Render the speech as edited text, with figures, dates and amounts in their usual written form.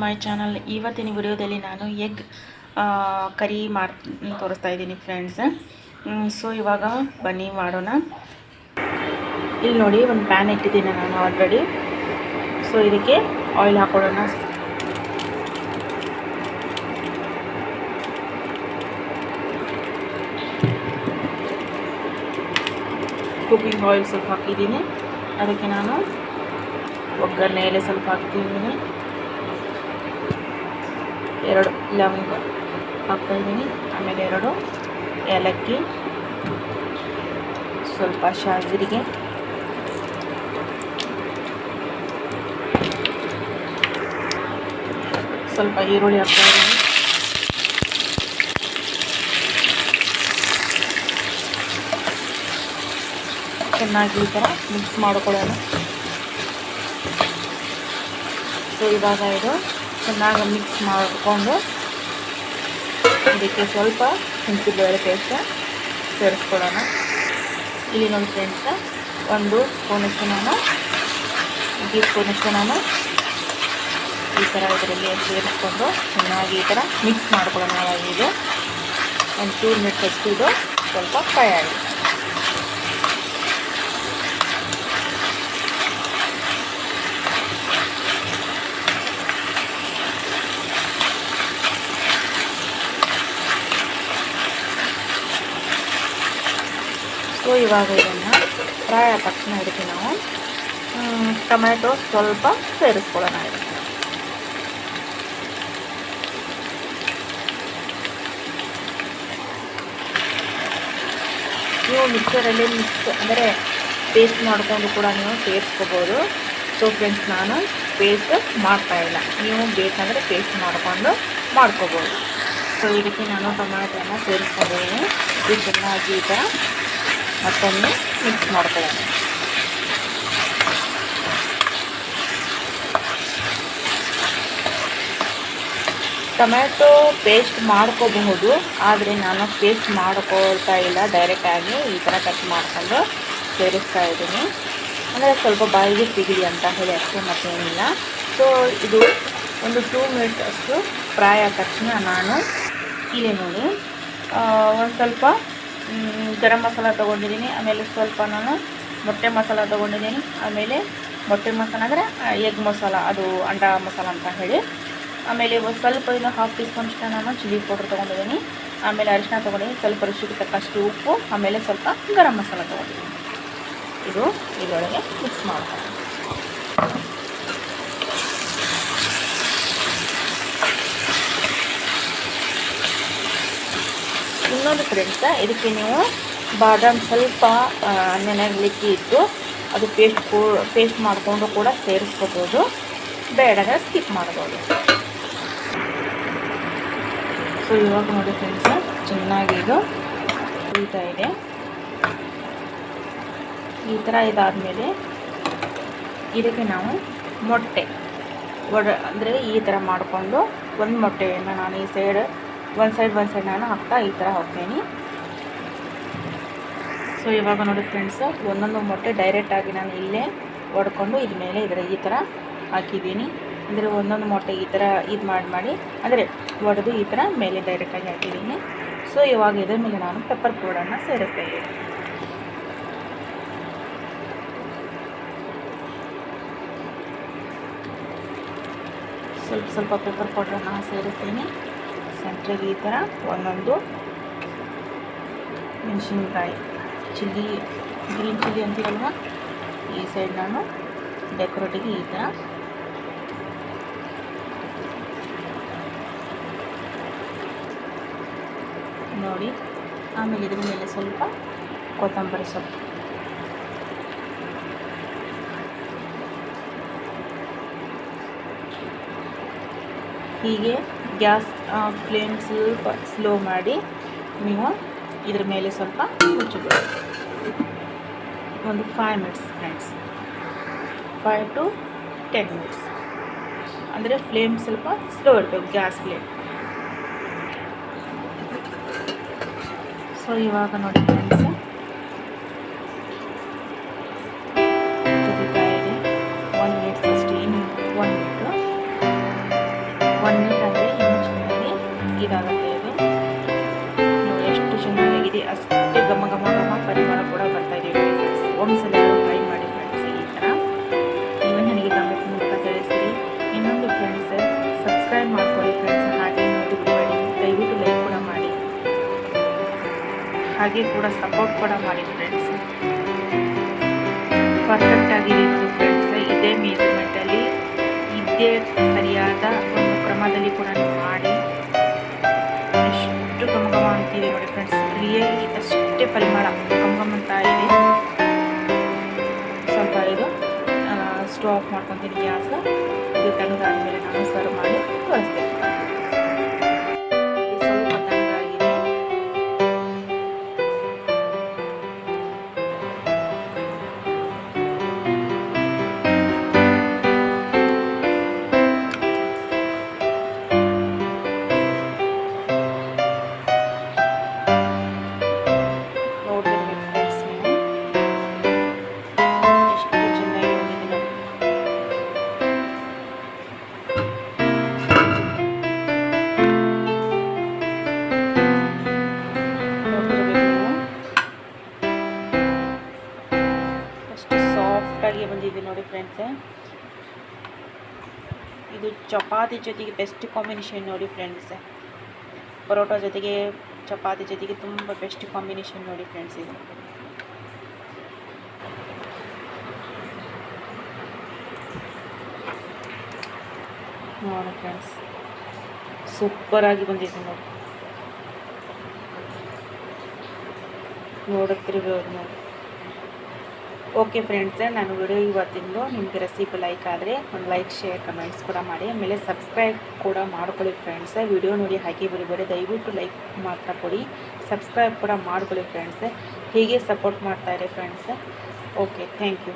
My channel. ಇವತ್ತಿನ ವಿಡಿಯೋದಲ್ಲಿ ನಾನು ಎಗ್ ಕರಿ ತೋರಿಸ್ತಾ ಇದ್ದೀನಿ ಫ್ರೆಂಡ್ಸ್. ಸೊ ಇವಾಗ ಬನ್ನಿ ಮಾಡೋಣ. ಇಲ್ಲಿ ನೋಡಿ ಒಂದು ಪ್ಯಾನ್ ಇಟ್ಟಿದ್ದೀನಿ ನಾನು ಆಲ್ರೆಡಿ. ಸೊ ಇದಕ್ಕೆ ಆಯಿಲ್ ಹಾಕೊಳ್ಳೋಣ. ಕುಕಿಂಗ್ ಆಯಿಲ್ ಸ್ವಲ್ಪ ಹಾಕಿದ್ದೀನಿ. ಅದಕ್ಕೆ ನಾನು ಒಗ್ಗರಣೆ ಎಲೆ ಸ್ವಲ್ಪ ಹಾಕ್ತಿದ್ದೀನಿ. 2 ಲವಂಗ ಹಾಕ್ತಾಯಿದ್ದೀನಿ. ಆಮೇಲೆ 2 ಏಲಕ್ಕಿ, ಸ್ವಲ್ಪ ಸಾಸಿವೆ, ಸ್ವಲ್ಪ ಈರುಳ್ಳಿ ಹಾಕ್ತಾಯಿದ್ದೀನಿ. ಚೆನ್ನಾಗಿ ಈ ಥರ ಮಿಕ್ಸ್ ಮಾಡ್ಕೊಳ್ಳೋಣ. ಸೊ ಇವಾಗ ಇದು ಚೆನ್ನಾಗಿ ಮಿಕ್ಸ್ ಮಾಡಿಕೊಂಡು ಇದಕ್ಕೆ ಸ್ವಲ್ಪ ಶುಂಠಿ ಬೆಳ್ಳುಳ್ಳಿ ಪೇಸ್ಟ್ ಸೇರಿಸ್ಕೊಳ್ಳೋಣ. ಇಲ್ಲಿ ನೋಡಿ ಫ್ರೆಂಡ್ಸ್, 1 ಸ್ಪೂನಷ್ಟು ನಾನು ಈ ಥರ ಇದರಲ್ಲಿ ಸೇರಿಸ್ಕೊಂಡು ಚೆನ್ನಾಗಿ ಈ ಥರ ಮಿಕ್ಸ್ ಮಾಡ್ಕೊಳ್ಳೋಣ. ಇದು ಒಂದು 2 ಮಿನಿಟ್ಸ್ ಅಷ್ಟು ಇದು ಸ್ವಲ್ಪ ಫ್ರೈ ಆಗಿದೆ. ಸೊ ಇವಾಗ ಇದನ್ನು ಫ್ರೈ ಆದ ತಕ್ಷಣ ಇದಕ್ಕೆ ನಾವು ಟೊಮ್ಯಾಟೊ ಸ್ವಲ್ಪ ಸೇರಿಸ್ಕೊಳ್ಳೋಣ. ನೀವು ಮಿಕ್ಸರಲ್ಲಿ ಅಂದರೆ ಪೇಸ್ಟ್ ಮಾಡಿಕೊಂಡು ಕೂಡ ನೀವು ಸೇರಿಸ್ಕೋಬೋದು. ಸೊ ಫ್ರೆಂಡ್ಸ್, ನಾನು ಪೇಸ್ಟ್ ಮಾಡ್ತಾಯಿಲ್ಲ. ನೀವು ಬೇಕಂದರೆ ಪೇಸ್ಟ್ ಮಾಡಿಕೊಂಡು ಮಾಡ್ಕೋಬೋದು. ಸೊ ಇದಕ್ಕೆ ನಾನು ಟೊಮ್ಯಾಟೊನ ಸೇರಿಸ್ಕೊಂಡಿದ್ದೀನಿ. ಇದು ಚೆನ್ನಾಗಿ ಈ ಥರ ಮತ್ತೊಮ್ಮೆ ಮಿಕ್ಸ್ ಮಾಡ್ಕೊಳ್ಳೋಣ. ಟೊಮ್ಯಾಟೊ ಪೇಸ್ಟ್ ಮಾಡ್ಕೋಬಹುದು, ಆದರೆ ನಾನು ಪೇಸ್ಟ್ ಮಾಡ್ಕೊಳ್ತಾ ಇಲ್ಲ. ಡೈರೆಕ್ಟಾಗಿ ಈ ಥರ ಕಟ್ ಮಾಡಿಕೊಂಡು ಸೇರಿಸ್ತಾ ಇದ್ದೀನಿ. ಅಂದರೆ ಸ್ವಲ್ಪ ಬಾಯಿಗೆ ಸಿಗಲಿ ಅಂತ ಹೇಳಿ ಅಷ್ಟೇ, ಮತ್ತೇನಿಲ್ಲ. ಸೊ ಇದು ಒಂದು 2 ಮಿನಿಟ್ಸ್ ಅಷ್ಟು ಫ್ರೈ ಆದ ತಕ್ಷಣ ನಾನು ಇಲ್ಲಿ ನೋಡಿ ಒಂದು ಸ್ವಲ್ಪ ಗರಂ ಮಸಾಲ ತೊಗೊಂಡಿದ್ದೀನಿ. ಆಮೇಲೆ ಸ್ವಲ್ಪ ನಾನು ಮೊಟ್ಟೆ ಮಸಾಲ ತೊಗೊಂಡಿದ್ದೀನಿ. ಆಮೇಲೆ ಮೊಟ್ಟೆ ಮಸಾಲ ಅಂದರೆ ಎಗ್ ಮಸಾಲ, ಅದು ಅಂಡ ಮಸಾಲ ಅಂತ ಹೇಳಿ. ಆಮೇಲೆ ಒಂದು ಸ್ವಲ್ಪ ಇದು 1/2 ಟೀ ಸ್ಪೂನ್ ಅಷ್ಟು ನಾನು ಚಿಲ್ಲಿ ಪೌಡ್ರ್ ತೊಗೊಂಡಿದ್ದೀನಿ. ಆಮೇಲೆ ಅರಿಶಿನ ತೊಗೊಂಡಿದ್ದೀನಿ, ಸ್ವಲ್ಪ ರುಚಿಗೆ ತಕ್ಕಷ್ಟು ಉಪ್ಪು, ಆಮೇಲೆ ಸ್ವಲ್ಪ ಗರಂ ಮಸಾಲ ತೊಗೊಂಡಿದ್ದೀನಿ. ಇದು ಇದರೊಳಗೆ ಮಿಕ್ಸ್ ಮಾಡ್ತೀನಿ. ಇನ್ನೊಂದು ಫ್ರೆಂಡ್ಸ್, ಇದಕ್ಕೆ ನೀವು ಬಾದಾಮ್ ಸ್ವಲ್ಪ ನೆನೆಗಲಿಕ್ಕೆ ಇಟ್ಟು ಅದು ಪೇಸ್ಟ್ ಮಾಡಿಕೊಂಡು ಕೂಡ ಸೇರಿಸ್ಕೋಬೋದು. ಬೇಡಂದರೆ ಸ್ಕಿಪ್ ಮಾಡ್ಬೋದು. ಸೊ ಇವಾಗ ನೋಡಿ ಫ್ರೆಂಡ್ಸ್, ಚೆನ್ನಾಗಿ ಇದು ಕುದೀತಾ ಇದೆ. ಈ ಥರ ಇದಾದಮೇಲೆ ಇದಕ್ಕೆ ನಾವು ಮೊಟ್ಟೆ ಅಂದರೆ ಈ ಥರ ಮಾಡಿಕೊಂಡು ಒಂದು ಮೊಟ್ಟೆಯನ್ನು ನಾನು ಈ ಸೈಡ್ ಒಂದು ಸೈಡ್ ನಾನು ಹಾಕ್ತಾ ಈ ಥರ ಹಾಕ್ತೀನಿ. ಸೊ ಇವಾಗ ನೋಡಿ ಫ್ರೆಂಡ್ಸ್, ಒಂದೊಂದು ಮೊಟ್ಟೆ ಡೈರೆಕ್ಟಾಗಿ ನಾನು ಇಲ್ಲೇ ಒಡ್ಕೊಂಡು ಇದ್ರ ಮೇಲೆ ಈ ಥರ ಹಾಕಿದ್ದೀನಿ. ಅಂದರೆ ಒಂದೊಂದು ಮೊಟ್ಟೆ ಈ ಥರ ಇದು ಮಾಡಿ ಅಂದರೆ ಒಡೆದು ಈ ಥರ ಮೇಲೆ ಡೈರೆಕ್ಟಾಗಿ ಹಾಕಿದ್ದೀನಿ. ಸೊ ಇವಾಗ ಇದ್ರ ಮೇಲೆ ನಾನು ಪೆಪ್ಪರ್ ಪೌಡರನ್ನು ಸೇರಿಸ್ತಾ ಇದ್ದೀನಿ. ಸ್ವಲ್ಪ ಪೆಪ್ಪರ್ ಪೌಡ್ರನ್ನು ಸೇರಿಸ್ತೀನಿ. ಸೆಂಟ್ರಿಗೆ ಈ ಥರ ಒಂದೊಂದು ಮೆಣಸಿನ್ಕಾಯಿ ಗ್ರೀನ್ ಚಿಲ್ಲಿ ಅಂತೀವಲ್ವ, ಈ ಸೈಡ್ ನಾನು ಡೆಕೋರೇಟಿಗೆ ಈ ಥರ ನೋಡಿ. ಆಮೇಲೆ ಇದ್ರ ಮೇಲೆ ಸ್ವಲ್ಪ ಕೊತ್ತಂಬರಿ ಸೊಪ್ಪು, ಹೀಗೆ ಗ್ಯಾಸ್ ಫ್ಲೇಮ್ ಸ್ವಲ್ಪ ಸ್ಲೋ ಮಾಡಿ ನೀವು ಇದ್ರ ಮೇಲೆ ಸ್ವಲ್ಪ ಮುಚ್ಚಬೇಕು. ಒಂದು 5 ಮಿನಿಟ್ಸ್ ಫ್ರೆಂಡ್ಸ್, 5 to 10 ಮಿನಿಟ್ಸ್. ಅಂದರೆ ಫ್ಲೇಮ್ ಸ್ವಲ್ಪ ಸ್ಲೋ ಇರಬೇಕು, ಗ್ಯಾಸ್ ಫ್ಲೇಮ್. ಸೊ ಇವಾಗ ನೋಡಿ ಫ್ರೆಂಡ್ಸ್, ಕುದೀತಾ ಇದೆ. 1 ಮಿನಿಟ್ಸ್ ಅಷ್ಟೇ, 1 ಮಿನಿಟು. ಹಾಗೆ ಕೂಡ ಸಪೋರ್ಟ್ ಕೂಡ ಮಾಡಿ ಫ್ರೆಂಡ್ಸ್. ಪರ್ಫೆಕ್ಟ್ ಆಗಿದೆ ನೋಡಿ ಫ್ರೆಂಡ್ಸ್. ಇದೇ ಮೆಜರ್ಮೆಂಟಲ್ಲಿ ಇದೇ ಸರಿಯಾದ ಒಂದು ಕ್ರಮದಲ್ಲಿ ಕೂಡ ಮಾಡಿ. ಎಷ್ಟು ಘಮ ಅಂತಿದೆ ನೋಡಿ ಫ್ರೆಂಡ್ಸ್. ರಿಯಲಿ ಅಷ್ಟೇ ಪರಿಮಳ ಘಮ ಅಂತ ಇದೆ. ಸ್ವಲ್ಪ ಇದು ಸ್ಟವ್ ಆಫ್ ಮಾಡ್ಕೊತೀನಿ ಗ್ಯಾಸ್. ಇದು ತಣ್ಣಗಾದ್ಮೇಲೆ ನಾನು ಸರ್ವ್ ಮಾಡಿ ತೋರಿಸ್ತೀನಿ. ಸ್ವಲ್ಪ ತಣ್ಣಗಾಗಿದೆ. ನೋಡ್ತಿರ್ಬೇಕು ಫ್ರೆಂಡ್ಸ್ ನೀವು ಎಷ್ಟು ಚೆನ್ನಾಗಿ ಬಂದಿದೆ ನೋಡಿ. ಎಷ್ಟು ಸಾಫ್ಟಾಗಿ ಬಂದಿದೆ ನೋಡಿ ಫ್ರೆಂಡ್ಸ್. ಇದು ಚಪಾತಿ ಜೊತೆಗೆ ಬೆಸ್ಟ್ ಕಾಂಬಿನೇಷನ್ ನೋಡಿ ಫ್ರೆಂಡ್ಸ್. ಪರೋಟ ಜೊತೆಗೆ ಚಪಾತಿ ಜೊತೆಗೆ ತುಂಬ ಬೆಸ್ಟ್ ಕಾಂಬಿನೇಷನ್ ನೋಡಿ ಫ್ರೆಂಡ್ಸ್. ಇದು ನೋಡಿ ಫ್ರೆಂಡ್ಸ್, ಸೂಪರಾಗಿ ಬಂದಿದೆ ನೋಡಿ. ನೋಡುತ್ತಿರ್ಬೋದು ನೋಡಿ. ಓಕೆ ಫ್ರೆಂಡ್ಸ್, ನಾನು ವಿಡಿಯೋ ಇವತ್ತಿಂದು ನಿಮಗೆ ರೆಸಿಪಿ ಲೈಕ್ ಆದರೆ ಒಂದು ಲೈಕ್, ಶೇರ್, ಕಮೆಂಟ್ಸ್ ಕೂಡ ಮಾಡಿ. ಆಮೇಲೆ ಸಬ್ಸ್ಕ್ರೈಬ್ ಕೂಡ ಮಾಡ್ಕೊಳ್ಳಿ ಫ್ರೆಂಡ್ಸ್. ವಿಡಿಯೋ ನೋಡಿ ಹಾಗೆ ಬರೀಬೇಡಿ, ದಯವಿಟ್ಟು ಲೈಕ್ ಮಾತ್ರ ಕೊಡಿ. ಸಬ್ಸ್ಕ್ರೈಬ್ ಕೂಡ ಮಾಡ್ಕೊಳ್ಳಿ ಫ್ರೆಂಡ್ಸ್. ಹೀಗೆ ಸಪೋರ್ಟ್ ಮಾಡ್ತಾಯಿರಿ ಫ್ರೆಂಡ್ಸ್. Okay, thank you.